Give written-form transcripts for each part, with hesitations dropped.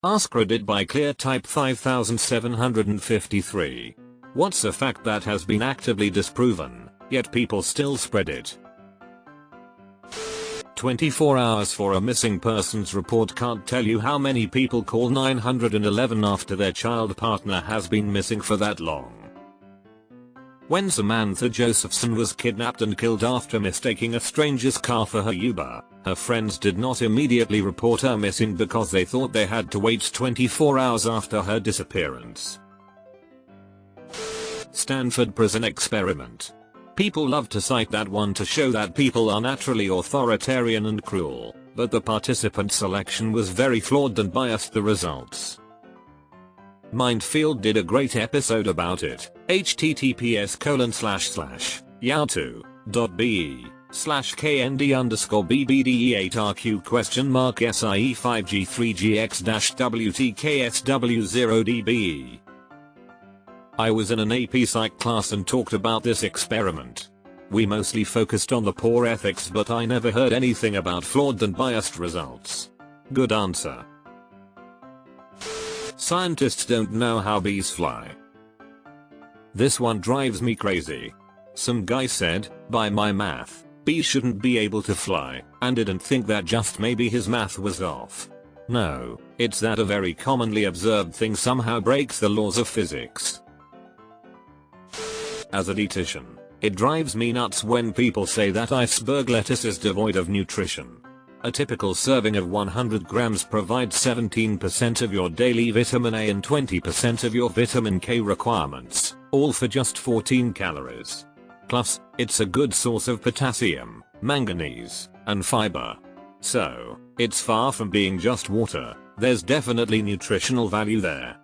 AskReddit by ClearType 5753. What's a fact that has been actively disproven, yet people still spread it? 24 hours for a missing persons report can't tell you how many people call 911 after their child partner has been missing for that long. When Samantha Josephson was kidnapped and killed after mistaking a stranger's car for her Uber, her friends did not immediately report her missing because they thought they had to wait 24 hours after her disappearance. Stanford prison experiment. People love to cite that one to show that people are naturally authoritarian and cruel, but the participant selection was very flawed and biased the results. Mindfield did a great episode about it. https://yahoo.be/knd_BBDE8RQ?mark SIE5G3GX-WTKSW0DBE. I was in an AP Psych class and talked about this experiment. We mostly focused on the poor ethics, but I never heard anything about flawed and biased results. Good answer. Scientists don't know how bees fly. This one drives me crazy. Some guy said, by my math, bees shouldn't be able to fly, and didn't think that just maybe his math was off. No, it's that a very commonly observed thing somehow breaks the laws of physics. As a dietitian, it drives me nuts when people say that iceberg lettuce is devoid of nutrition. A typical serving of 100 grams provides 17% of your daily vitamin A and 20% of your vitamin K requirements, all for just 14 calories. Plus, it's a good source of potassium, manganese, and fiber. So, it's far from being just water, there's definitely nutritional value there.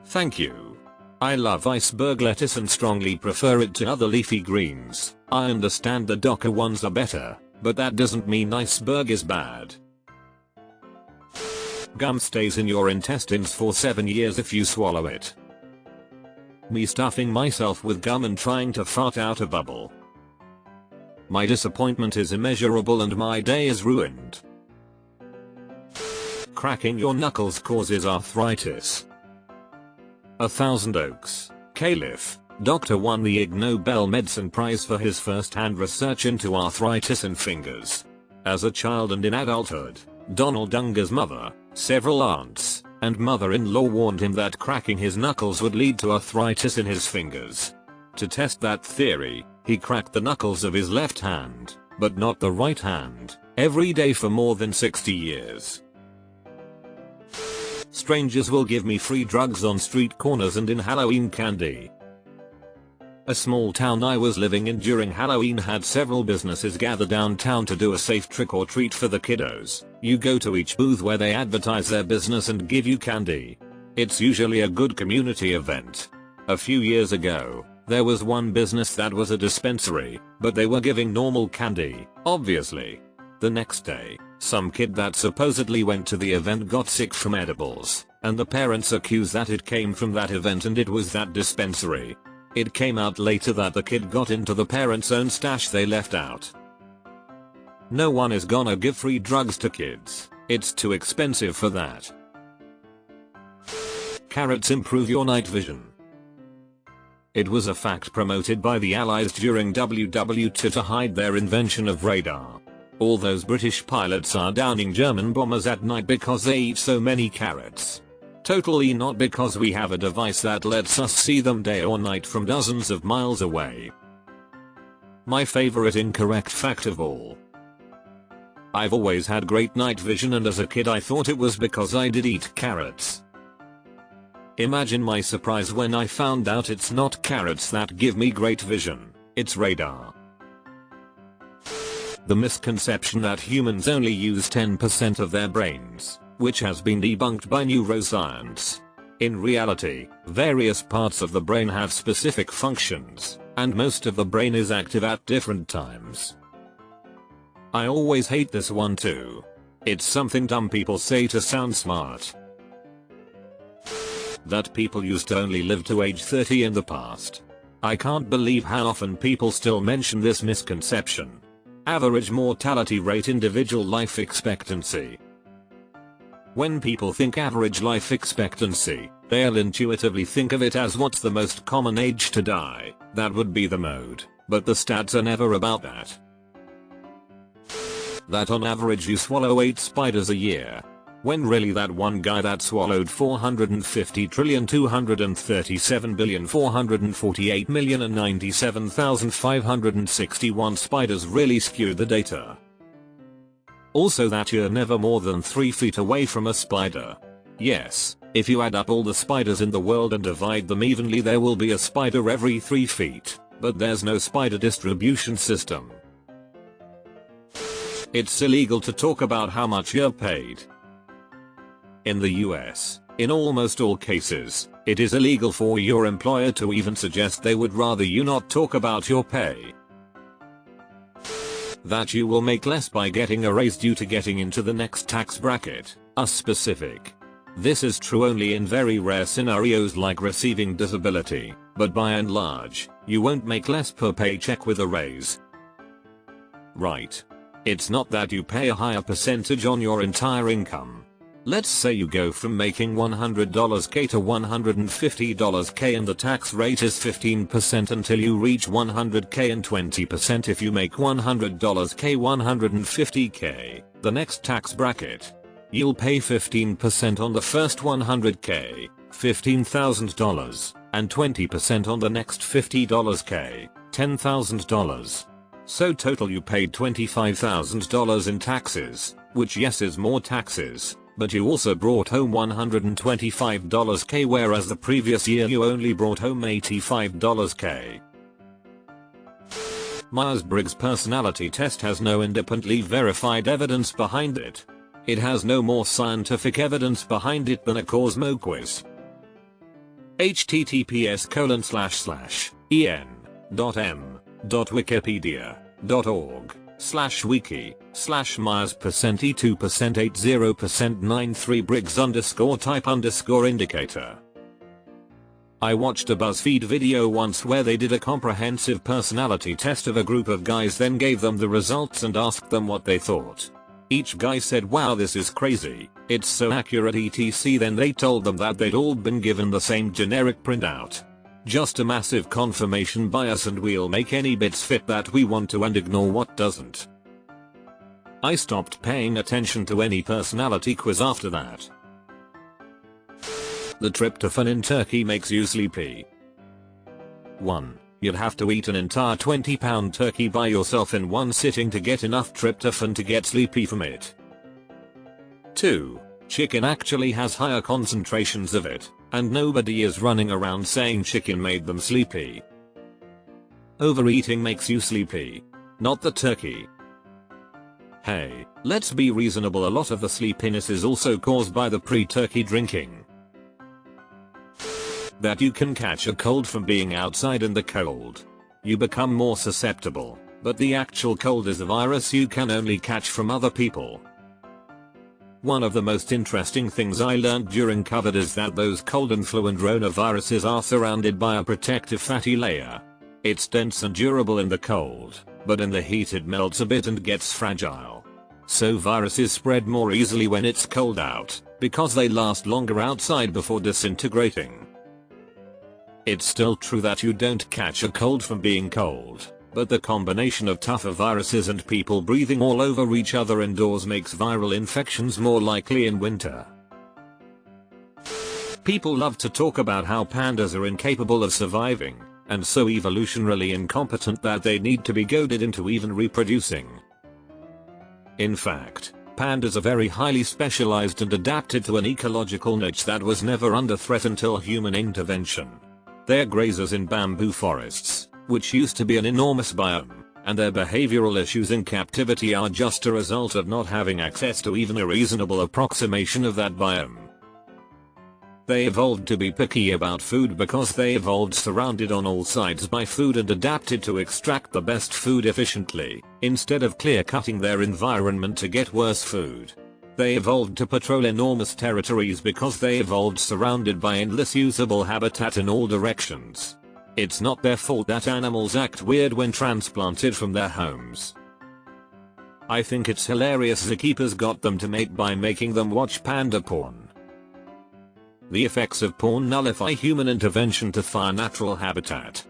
Thank you. I love iceberg lettuce and strongly prefer it to other leafy greens. I understand the Docker ones are better, but that doesn't mean iceberg is bad. Gum stays in your intestines for 7 years if you swallow it. Me stuffing myself with gum and trying to fart out a bubble. My disappointment is immeasurable and my day is ruined. Cracking your knuckles causes arthritis. 1000 Oaks, Caliph, doctor won the Ig Nobel Medicine Prize for his first-hand research into arthritis in fingers. As a child and in adulthood, Donald Unger's mother, several aunts, and mother-in-law warned him that cracking his knuckles would lead to arthritis in his fingers. To test that theory, he cracked the knuckles of his left hand, but not the right hand, every day for more than 60 years. Strangers will give me free drugs on street corners and in Halloween candy. A small town I was living in during Halloween had several businesses gather downtown to do a safe trick or treat for the kiddos. You go to each booth where they advertise their business and give you candy. It's usually a good community event. A few years ago, there was one business that was a dispensary, but they were giving normal candy, obviously. The next day, some kid that supposedly went to the event got sick from edibles, and the parents accused that it came from that event and it was that dispensary. It came out later that the kid got into the parents' own stash they left out. No one is gonna give free drugs to kids, it's too expensive for that. Carrots improve your night vision. It was a fact promoted by the Allies during WW2 to hide their invention of radar. All those British pilots are downing German bombers at night because they eat so many carrots. Totally not because we have a device that lets us see them day or night from dozens of miles away. My favorite incorrect fact of all. I've always had great night vision, and as a kid I thought it was because I did eat carrots. Imagine my surprise when I found out it's not carrots that give me great vision, it's radar. The misconception that humans only use 10% of their brains, which has been debunked by neuroscience. In reality, various parts of the brain have specific functions, and most of the brain is active at different times. I always hate this one too. It's something dumb people say to sound smart. That people used to only live to age 30 in the past. I can't believe how often people still mention this misconception. Average mortality rate, individual life expectancy. When people think average life expectancy, they'll intuitively think of it as what's the most common age to die. That would be the mode, but the stats are never about that. That on average you swallow 8 spiders a year. When really that one guy that swallowed 450,237,448,097,561 spiders really skewed the data. Also that you're never more than 3 feet away from a spider. Yes, if you add up all the spiders in the world and divide them evenly there will be a spider every 3 feet, but there's no spider distribution system. It's illegal to talk about how much you're paid. In the US, in almost all cases, it is illegal for your employer to even suggest they would rather you not talk about your pay. That you will make less by getting a raise due to getting into the next tax bracket, are specific. This is true only in very rare scenarios like receiving disability, but by and large, you won't make less per paycheck with a raise. Right. It's not that you pay a higher percentage on your entire income. Let's say you go from making $100K to $150K and the tax rate is 15% until you reach $100K and 20% if you make $100K 150K, the next tax bracket. You'll pay 15% on the first $100K, $15,000, and 20% on the next $50K, $10,000. So total you paid $25,000 in taxes, which yes is more taxes. But you also brought home $125K whereas the previous year you only brought home $85K. Myers-Briggs personality test has no independently verified evidence behind it. It has no more scientific evidence behind it than a Cosmo quiz. https://en.m.wiki.org/wiki/Myers%2%80%93Briggs_type_indicator. I watched a BuzzFeed video once where they did a comprehensive personality test of a group of guys, then gave them the results and asked them what they thought. Each guy said, "Wow, this is crazy, it's so accurate etc." Then they told them that they'd all been given the same generic printout. Just a massive confirmation bias, and we'll make any bits fit that we want to and ignore what doesn't. I stopped paying attention to any personality quiz after that. The tryptophan in turkey makes you sleepy. 1. You'd have to eat an entire 20-pound turkey by yourself in one sitting to get enough tryptophan to get sleepy from it. 2. Chicken actually has higher concentrations of it, and nobody is running around saying chicken made them sleepy. Overeating makes you sleepy, not the turkey. Hey, let's be reasonable, a lot of the sleepiness is also caused by the pre-turkey drinking. That you can catch a cold from being outside in the cold. You become more susceptible, but the actual cold is a virus you can only catch from other people. One of the most interesting things I learned during COVID is that those cold and flu and coronaviruses are surrounded by a protective fatty layer. It's dense and durable in the cold, but in the heat it melts a bit and gets fragile. So viruses spread more easily when it's cold out, because they last longer outside before disintegrating. It's still true that you don't catch a cold from being cold, but the combination of tougher viruses and people breathing all over each other indoors makes viral infections more likely in winter. People love to talk about how pandas are incapable of surviving, and so evolutionarily incompetent that they need to be goaded into even reproducing. In fact, pandas are very highly specialized and adapted to an ecological niche that was never under threat until human intervention. They're grazers in bamboo forests, which used to be an enormous biome, and their behavioral issues in captivity are just a result of not having access to even a reasonable approximation of that biome. They evolved to be picky about food because they evolved surrounded on all sides by food and adapted to extract the best food efficiently, instead of clear-cutting their environment to get worse food. They evolved to patrol enormous territories because they evolved surrounded by endless usable habitat in all directions. It's not their fault that animals act weird when transplanted from their homes. I think it's hilarious zookeepers got them to make by making them watch panda porn. The effects of porn nullify human intervention to fire natural habitat.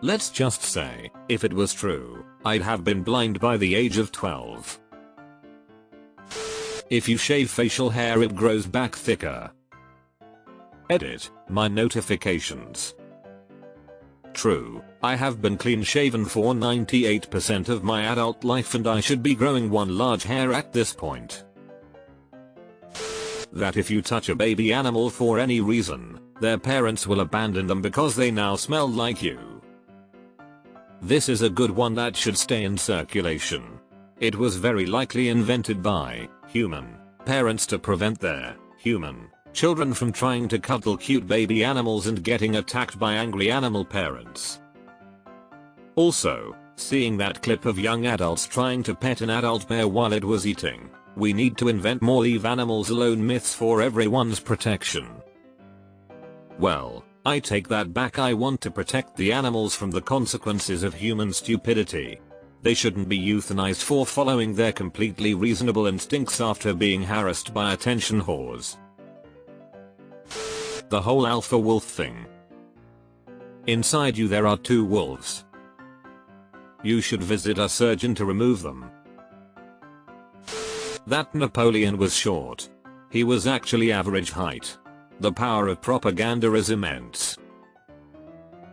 Let's just say, if it was true, I'd have been blind by the age of 12. If you shave facial hair it grows back thicker. Edit, my notifications. True, I have been clean shaven for 98% of my adult life and I should be growing one large hair at this point. That if you touch a baby animal for any reason, their parents will abandon them because they now smell like you. This is a good one that should stay in circulation. It was very likely invented by human parents to prevent their human children from trying to cuddle cute baby animals and getting attacked by angry animal parents. Also, seeing that clip of young adults trying to pet an adult bear while it was eating, we need to invent more leave animals alone myths for everyone's protection. Well, I take that back. I want to protect the animals from the consequences of human stupidity. They shouldn't be euthanized for following their completely reasonable instincts after being harassed by attention whores. The whole alpha wolf thing. Inside you there are two wolves. You should visit a surgeon to remove them. That Napoleon was short. He was actually average height. The power of propaganda is immense.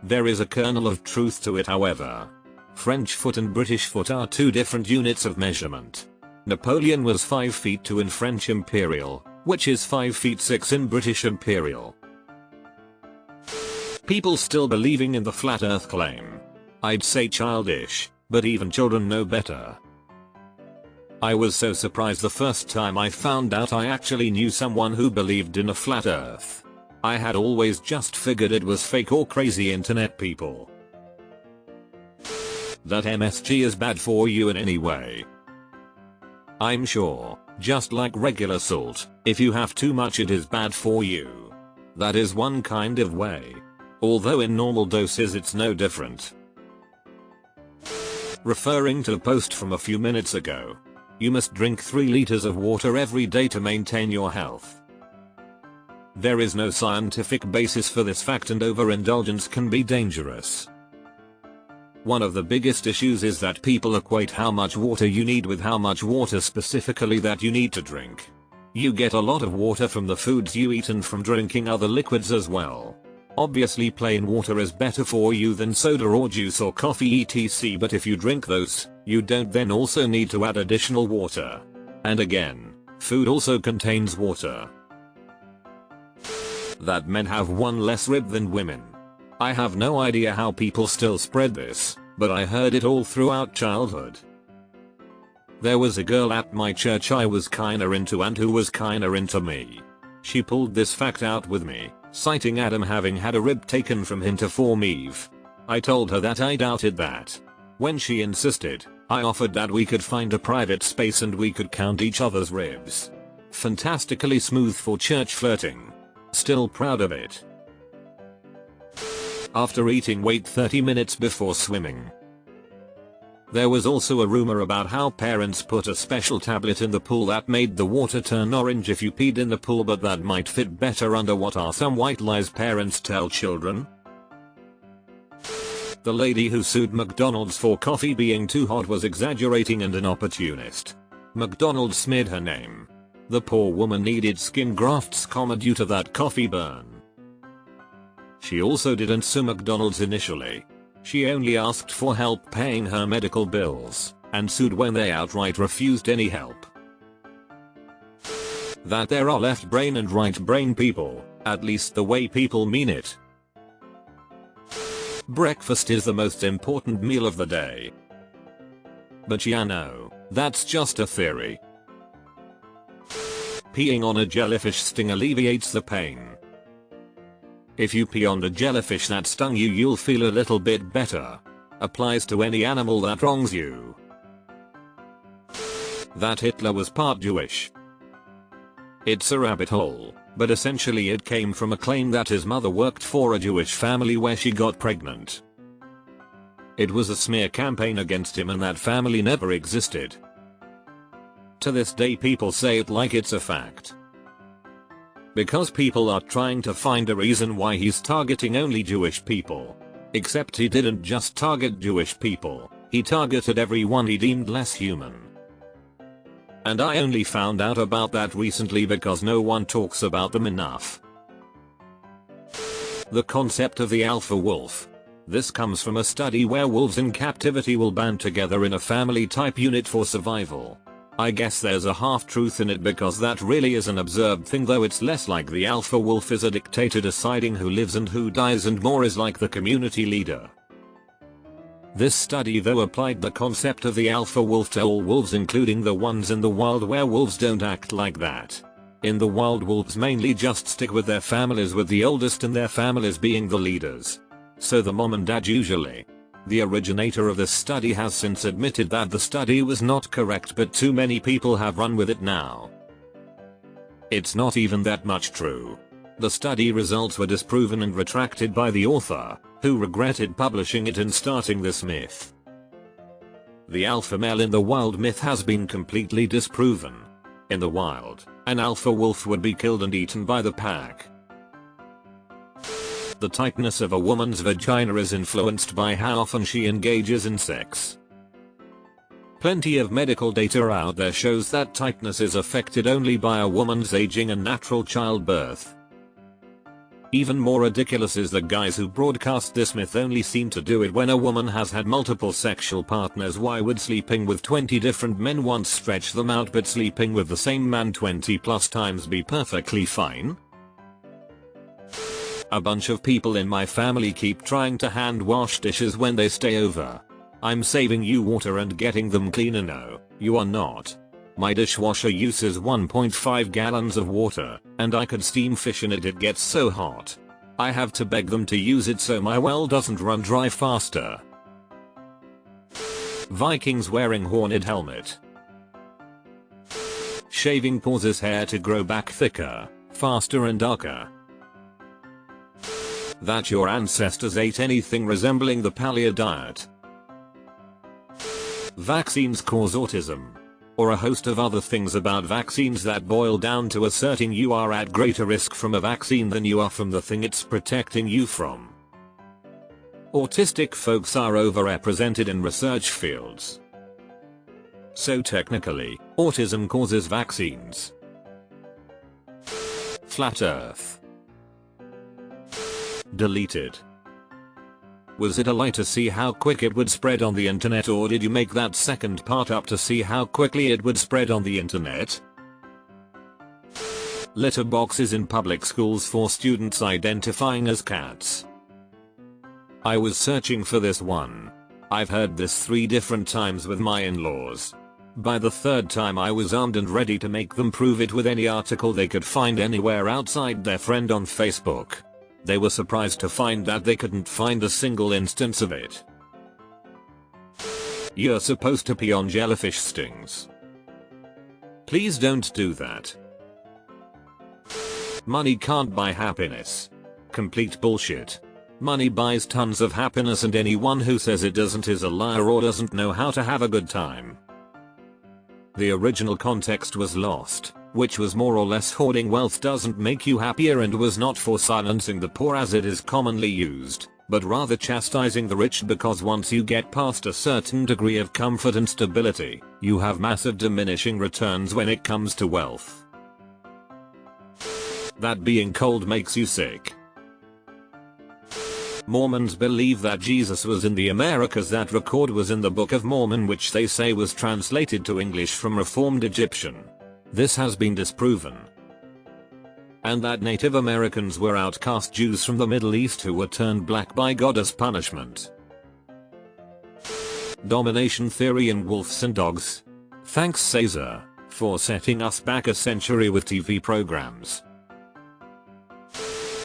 There is a kernel of truth to it, however. French foot and British foot are two different units of measurement. Napoleon was 5 feet 2 in French Imperial, which is 5 feet 6 in British Imperial. People still believing in the flat earth claim. I'd say childish, but even children know better. I was so surprised the first time I found out I actually knew someone who believed in a flat earth. I had always just figured it was fake or crazy internet people. That MSG is bad for you in any way? I'm sure, just like regular salt, if you have too much it is bad for you. That is one kind of way. Although in normal doses it's no different. Referring to a post from a few minutes ago. You must drink 3 liters of water every day to maintain your health. There is no scientific basis for this fact and overindulgence can be dangerous. One of the biggest issues is that people equate how much water you need with how much water specifically that you need to drink. You get a lot of water from the foods you eat and from drinking other liquids as well. Obviously plain water is better for you than soda or juice or coffee etc, but if you drink those, you don't then also need to add additional water. And again, food also contains water. That men have one less rib than women. I have no idea how people still spread this, but I heard it all throughout childhood. There was a girl at my church I was kinda into and who was kinda into me. She pulled this fact out with me, citing Adam having had a rib taken from him to form Eve. I told her that I doubted that. When she insisted, I offered that we could find a private space and we could count each other's ribs. Fantastically smooth for church flirting. Still proud of it. After eating, wait 30 minutes before swimming. There was also a rumor about how parents put a special tablet in the pool that made the water turn orange if you peed in the pool, but that might fit better under what are some white lies parents tell children. The lady who sued McDonald's for coffee being too hot was exaggerating and an opportunist. McDonald's smeared her name. The poor woman needed skin grafts, due to that coffee burn. She also didn't sue McDonald's initially. She only asked for help paying her medical bills, and sued when they outright refused any help. That there are left brain and right brain people, at least the way people mean it. Breakfast is the most important meal of the day. But yeah, no, that's just a theory. Peeing on a jellyfish sting alleviates the pain. If you pee on a jellyfish that stung you, you'll feel a little bit better. Applies to any animal that wrongs you. That Hitler was part Jewish. It's a rabbit hole, but essentially it came from a claim that his mother worked for a Jewish family where she got pregnant. It was a smear campaign against him and that family never existed. To this day people say it like it's a fact. Because people are trying to find a reason why he's targeting only Jewish people. Except he didn't just target Jewish people, he targeted everyone he deemed less human. And I only found out about that recently because no one talks about them enough. The concept of the alpha wolf. This comes from a study where wolves in captivity will band together in a family type unit for survival. I guess there's a half-truth in it because that really is an observed thing, though it's less like the alpha wolf is a dictator deciding who lives and who dies and more is like the community leader. This study though applied the concept of the alpha wolf to all wolves, including the ones in the wild where wolves don't act like that. In the wild, wolves mainly just stick with their families, with the oldest in their families being the leaders. So the mom and dad usually. The originator of this study has since admitted that the study was not correct, but too many people have run with it now. It's not even that much true. The study results were disproven and retracted by the author, who regretted publishing it and starting this myth. The alpha male in the wild myth has been completely disproven. In the wild, an alpha wolf would be killed and eaten by the pack. The tightness of a woman's vagina is influenced by how often she engages in sex. Plenty of medical data out there shows that tightness is affected only by a woman's aging and natural childbirth. Even more ridiculous is that guys who broadcast this myth only seem to do it when a woman has had multiple sexual partners. Why would sleeping with 20 different men once stretch them out, but sleeping with the same man 20 plus times be perfectly fine? A bunch of people in my family keep trying to hand wash dishes when they stay over. I'm saving you water and getting them cleaner. No, you are not. My dishwasher uses 1.5 gallons of water, and I could steam fish in it. It gets so hot. I have to beg them to use it so my well doesn't run dry faster. Vikings wearing horned helmet. Shaving causes hair to grow back thicker, faster and darker. That your ancestors ate anything resembling the paleo diet. Vaccines cause autism. Or a host of other things about vaccines that boil down to asserting you are at greater risk from a vaccine than you are from the thing it's protecting you from. Autistic folks are overrepresented in research fields. So technically, autism causes vaccines. Flat Earth. Deleted. Was it a lie to see how quick it would spread on the internet, or did you make that second part up to see how quickly it would spread on the internet? Litter boxes in public schools for students identifying as cats. I was searching for this one. I've heard this 3 different times with my in-laws. By the 3rd time I was armed and ready to make them prove it with any article they could find anywhere outside their friend on Facebook. They were surprised to find that they couldn't find a single instance of it. You're supposed to pee on jellyfish stings. Please don't do that. Money can't buy happiness. Complete bullshit. Money buys tons of happiness, and anyone who says it doesn't is a liar or doesn't know how to have a good time. The original context was lost, which was more or less hoarding wealth doesn't make you happier and was not for silencing the poor as it is commonly used, but rather chastising the rich, because once you get past a certain degree of comfort and stability, you have massive diminishing returns when it comes to wealth. That being cold makes you sick. Mormons believe that Jesus was in the Americas. That record was in the Book of Mormon, which they say was translated to English from Reformed Egyptian. This has been disproven. And that Native Americans were outcast Jews from the Middle East who were turned black by God as punishment. Domination theory in wolves and dogs. Thanks Caesar for setting us back a century with TV programs.